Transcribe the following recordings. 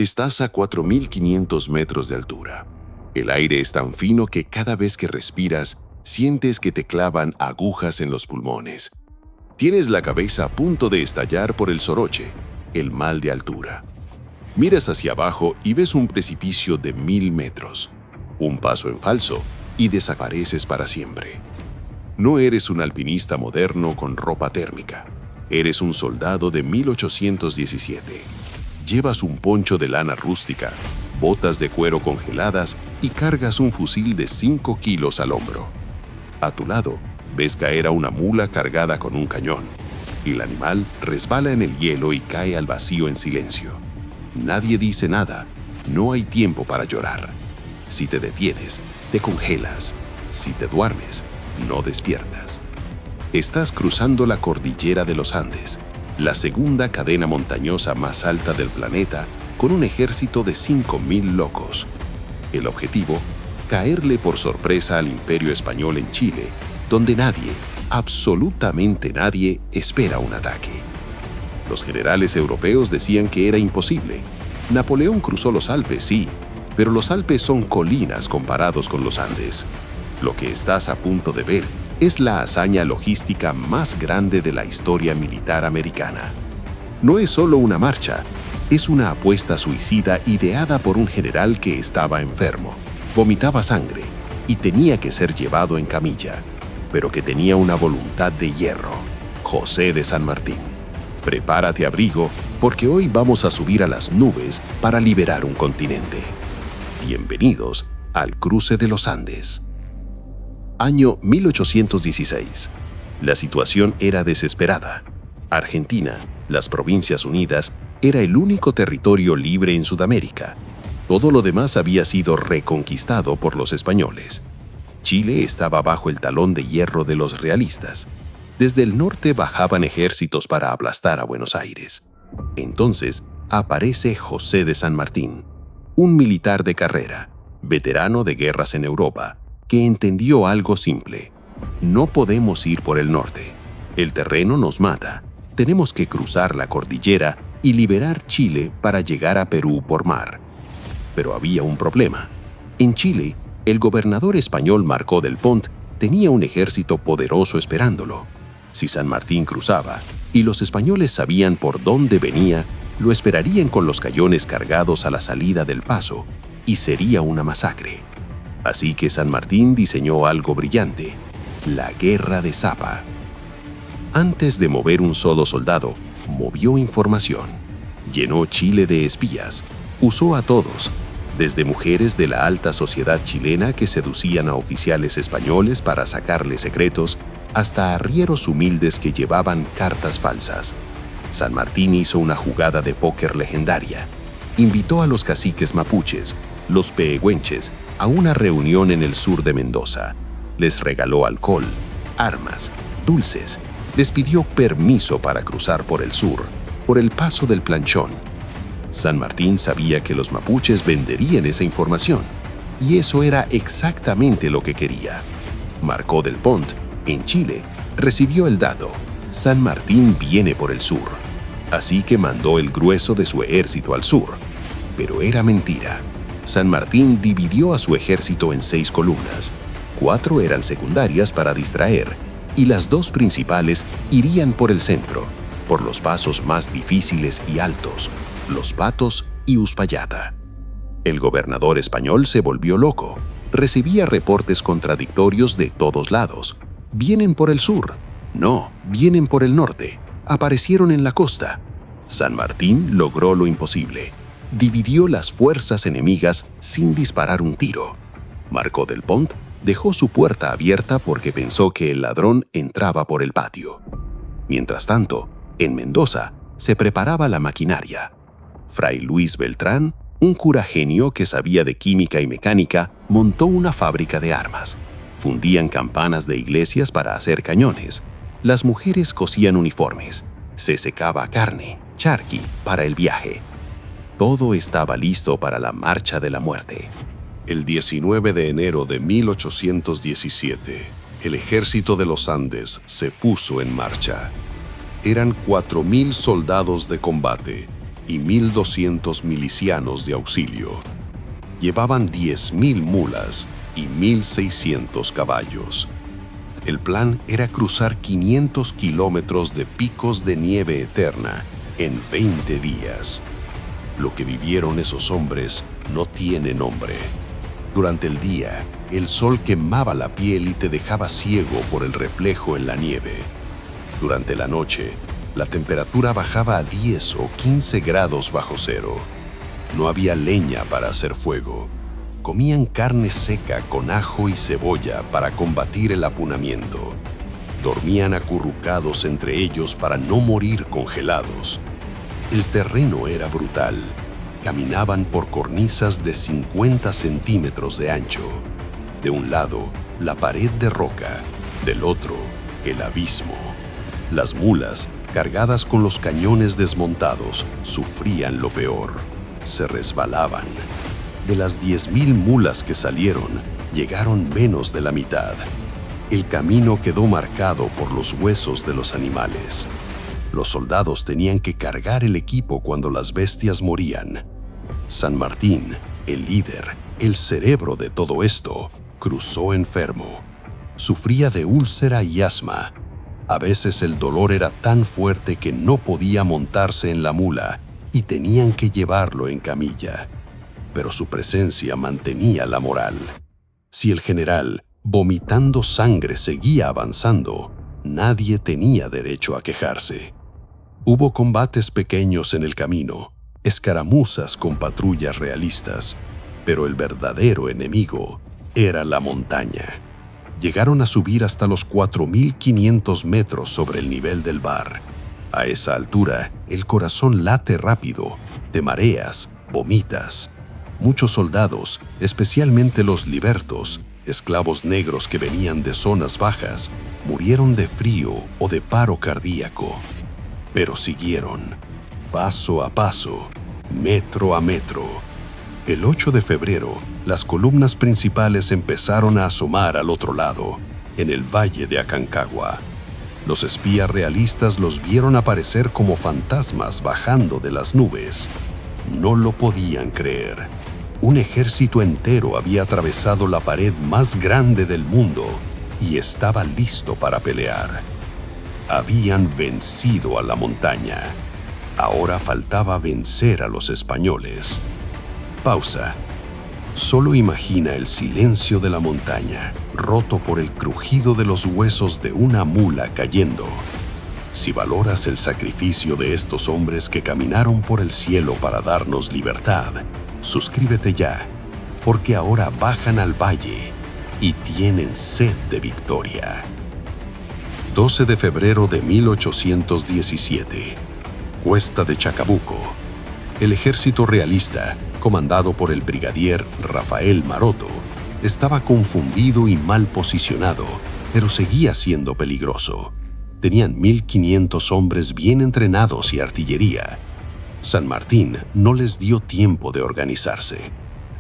Estás a 4.500 metros de altura. El aire es tan fino que cada vez que respiras, sientes que te clavan agujas en los pulmones. Tienes la cabeza a punto de estallar por el soroche, el mal de altura. Miras hacia abajo y ves un precipicio de 1.000 metros. Un paso en falso y desapareces para siempre. No eres un alpinista moderno con ropa térmica. Eres un soldado de 1817. Llevas un poncho de lana rústica, botas de cuero congeladas y cargas un fusil de 5 kilos al hombro. A tu lado, ves caer a una mula cargada con un cañón. El animal resbala en el hielo y cae al vacío en silencio. Nadie dice nada. No hay tiempo para llorar. Si te detienes, te congelas. Si te duermes, no despiertas. Estás cruzando la cordillera de los Andes, la segunda cadena montañosa más alta del planeta, con un ejército de 5.000 locos. El objetivo: caerle por sorpresa al Imperio Español en Chile, donde nadie, absolutamente nadie, espera un ataque. Los generales europeos decían que era imposible. Napoleón cruzó los Alpes, sí, pero los Alpes son colinas comparados con los Andes. Lo que estás a punto de ver es la hazaña logística más grande de la historia militar americana. No es solo una marcha, es una apuesta suicida ideada por un general que estaba enfermo, vomitaba sangre y tenía que ser llevado en camilla, pero que tenía una voluntad de hierro: José de San Martín. Prepárate, abrigo, porque hoy vamos a subir a las nubes para liberar un continente. Bienvenidos al cruce de los Andes. Año 1816. La situación era desesperada. Argentina, las Provincias Unidas, era el único territorio libre en Sudamérica. Todo lo demás había sido reconquistado por los españoles. Chile estaba bajo el talón de hierro de los realistas. Desde el norte bajaban ejércitos para aplastar a Buenos Aires. Entonces aparece José de San Martín, un militar de carrera, veterano de guerras en Europa, que entendió algo simple: no podemos ir por el norte. El terreno nos mata. Tenemos que cruzar la cordillera y liberar Chile para llegar a Perú por mar. Pero había un problema. En Chile, el gobernador español Marcó del Pont tenía un ejército poderoso esperándolo. Si San Martín cruzaba y los españoles sabían por dónde venía, lo esperarían con los cañones cargados a la salida del paso y sería una masacre. Así que San Martín diseñó algo brillante: la Guerra de Zapa. Antes de mover un solo soldado, movió información. Llenó Chile de espías. Usó a todos, desde mujeres de la alta sociedad chilena que seducían a oficiales españoles para sacarles secretos, hasta arrieros humildes que llevaban cartas falsas. San Martín hizo una jugada de póker legendaria. Invitó a los caciques mapuches, los pehuenches, a una reunión en el sur de Mendoza. Les regaló alcohol, armas, dulces. Les pidió permiso para cruzar por el sur, por el paso del Planchón. San Martín sabía que los mapuches venderían esa información, y eso era exactamente lo que quería. Marcó del Pont, en Chile, recibió el dato: San Martín viene por el sur. Así que mandó el grueso de su ejército al sur. Pero era mentira. San Martín dividió a su ejército en 6 columnas. 4 eran secundarias para distraer, y las 2 principales irían por el centro, por los pasos más difíciles y altos, Los Patos y Uspallata. El gobernador español se volvió loco. Recibía reportes contradictorios de todos lados. Vienen por el sur. No, vienen por el norte. Aparecieron en la costa. San Martín logró lo imposible. Dividió las fuerzas enemigas sin disparar un tiro. Marcó del Pont dejó su puerta abierta porque pensó que el ladrón entraba por el patio. Mientras tanto, en Mendoza se preparaba la maquinaria. Fray Luis Beltrán, un cura genio que sabía de química y mecánica, montó una fábrica de armas. Fundían campanas de iglesias para hacer cañones. Las mujeres cosían uniformes. Se secaba carne, charqui, para el viaje. Todo estaba listo para la marcha de la muerte. El 19 de enero de 1817, el ejército de los Andes se puso en marcha. Eran 4.000 soldados de combate y 1.200 milicianos de auxilio. Llevaban 10.000 mulas y 1.600 caballos. El plan era cruzar 500 kilómetros de picos de nieve eterna en 20 días. Lo que vivieron esos hombres no tiene nombre. Durante el día, el sol quemaba la piel y te dejaba ciego por el reflejo en la nieve. Durante la noche, la temperatura bajaba a 10 o 15 grados bajo cero. No había leña para hacer fuego. Comían carne seca con ajo y cebolla para combatir el apunamiento. Dormían acurrucados entre ellos para no morir congelados. El terreno era brutal. Caminaban por cornisas de 50 centímetros de ancho. De un lado, la pared de roca, del otro, el abismo. Las mulas, cargadas con los cañones desmontados, sufrían lo peor. Se resbalaban. De las 10.000 mulas que salieron, llegaron menos de la mitad. El camino quedó marcado por los huesos de los animales. Los soldados tenían que cargar el equipo cuando las bestias morían. San Martín, el líder, el cerebro de todo esto, cruzó enfermo. Sufría de úlcera y asma. A veces el dolor era tan fuerte que no podía montarse en la mula y tenían que llevarlo en camilla. Pero su presencia mantenía la moral. Si el general, vomitando sangre, seguía avanzando, nadie tenía derecho a quejarse. Hubo combates pequeños en el camino, escaramuzas con patrullas realistas, pero el verdadero enemigo era la montaña. Llegaron a subir hasta los 4.500 metros sobre el nivel del mar. A esa altura, el corazón late rápido, te mareas, vomitas. Muchos soldados, especialmente los libertos, esclavos negros que venían de zonas bajas, murieron de frío o de paro cardíaco. Pero siguieron, paso a paso, metro a metro. El 8 de febrero, las columnas principales empezaron a asomar al otro lado, en el valle de Aconcagua. Los espías realistas los vieron aparecer como fantasmas bajando de las nubes. No lo podían creer. Un ejército entero había atravesado la pared más grande del mundo y estaba listo para pelear. Habían vencido a la montaña. Ahora faltaba vencer a los españoles. Pausa. Solo imagina el silencio de la montaña, roto por el crujido de los huesos de una mula cayendo. Si valoras el sacrificio de estos hombres que caminaron por el cielo para darnos libertad, suscríbete ya, porque ahora bajan al valle y tienen sed de victoria. 12 de febrero de 1817. Cuesta de Chacabuco. El ejército realista, comandado por el brigadier Rafael Maroto, estaba confundido y mal posicionado, pero seguía siendo peligroso. Tenían 1.500 hombres bien entrenados y artillería. San Martín no les dio tiempo de organizarse.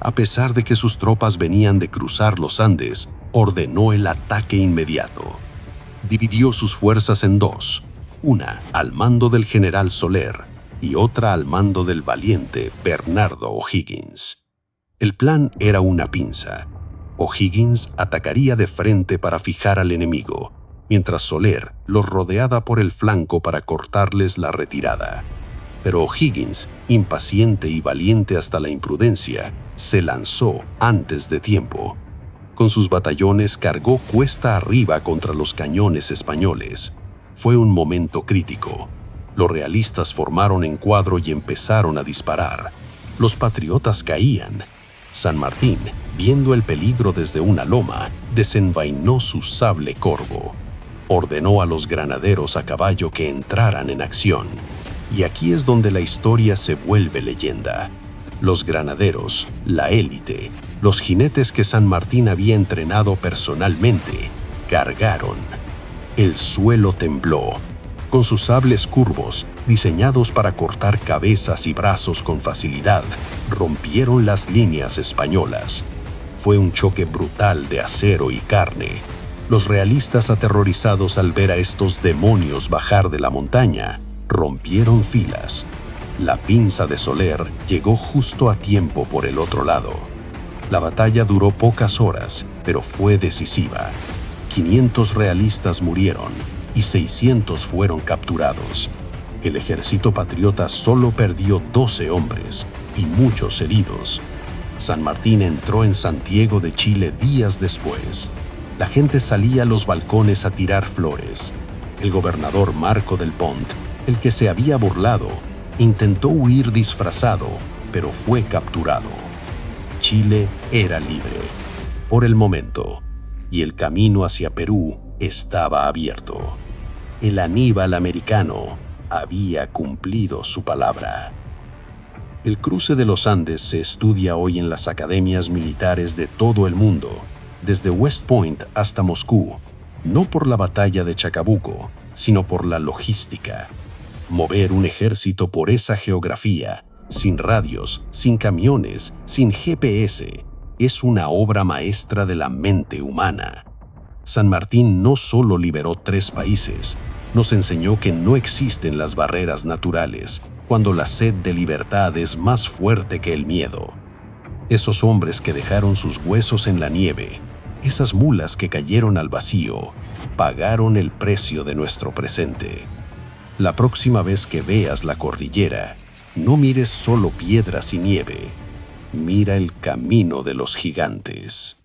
A pesar de que sus tropas venían de cruzar los Andes, ordenó el ataque inmediato. Dividió sus fuerzas en dos, una al mando del general Soler y otra al mando del valiente Bernardo O'Higgins. El plan era una pinza. O'Higgins atacaría de frente para fijar al enemigo, mientras Soler los rodeaba por el flanco para cortarles la retirada. Pero O'Higgins, impaciente y valiente hasta la imprudencia, se lanzó antes de tiempo. Con sus batallones cargó cuesta arriba contra los cañones españoles. Fue un momento crítico. Los realistas formaron en cuadro y empezaron a disparar. Los patriotas caían. San Martín, viendo el peligro desde una loma, desenvainó su sable corvo. Ordenó a los granaderos a caballo que entraran en acción. Y aquí es donde la historia se vuelve leyenda. Los granaderos, la élite, los jinetes que San Martín había entrenado personalmente, cargaron. El suelo tembló. Con sus sables curvos, diseñados para cortar cabezas y brazos con facilidad, rompieron las líneas españolas. Fue un choque brutal de acero y carne. Los realistas, aterrorizados al ver a estos demonios bajar de la montaña, rompieron filas. La pinza de Soler llegó justo a tiempo por el otro lado. La batalla duró pocas horas, pero fue decisiva. 500 realistas murieron y 600 fueron capturados. El ejército patriota solo perdió 12 hombres y muchos heridos. San Martín entró en Santiago de Chile días después. La gente salía a los balcones a tirar flores. El gobernador Marco del Pont, el que se había burlado, intentó huir disfrazado, pero fue capturado. Chile era libre, por el momento, y el camino hacia Perú estaba abierto. El Aníbal americano había cumplido su palabra. El cruce de los Andes se estudia hoy en las academias militares de todo el mundo, desde West Point hasta Moscú, no por la batalla de Chacabuco, sino por la logística. Mover un ejército por esa geografía, sin radios, sin camiones, sin GPS, es una obra maestra de la mente humana. San Martín no solo liberó 3 países, nos enseñó que no existen las barreras naturales cuando la sed de libertad es más fuerte que el miedo. Esos hombres que dejaron sus huesos en la nieve, esas mulas que cayeron al vacío, pagaron el precio de nuestro presente. La próxima vez que veas la cordillera, no mires solo piedras y nieve, mira el camino de los gigantes.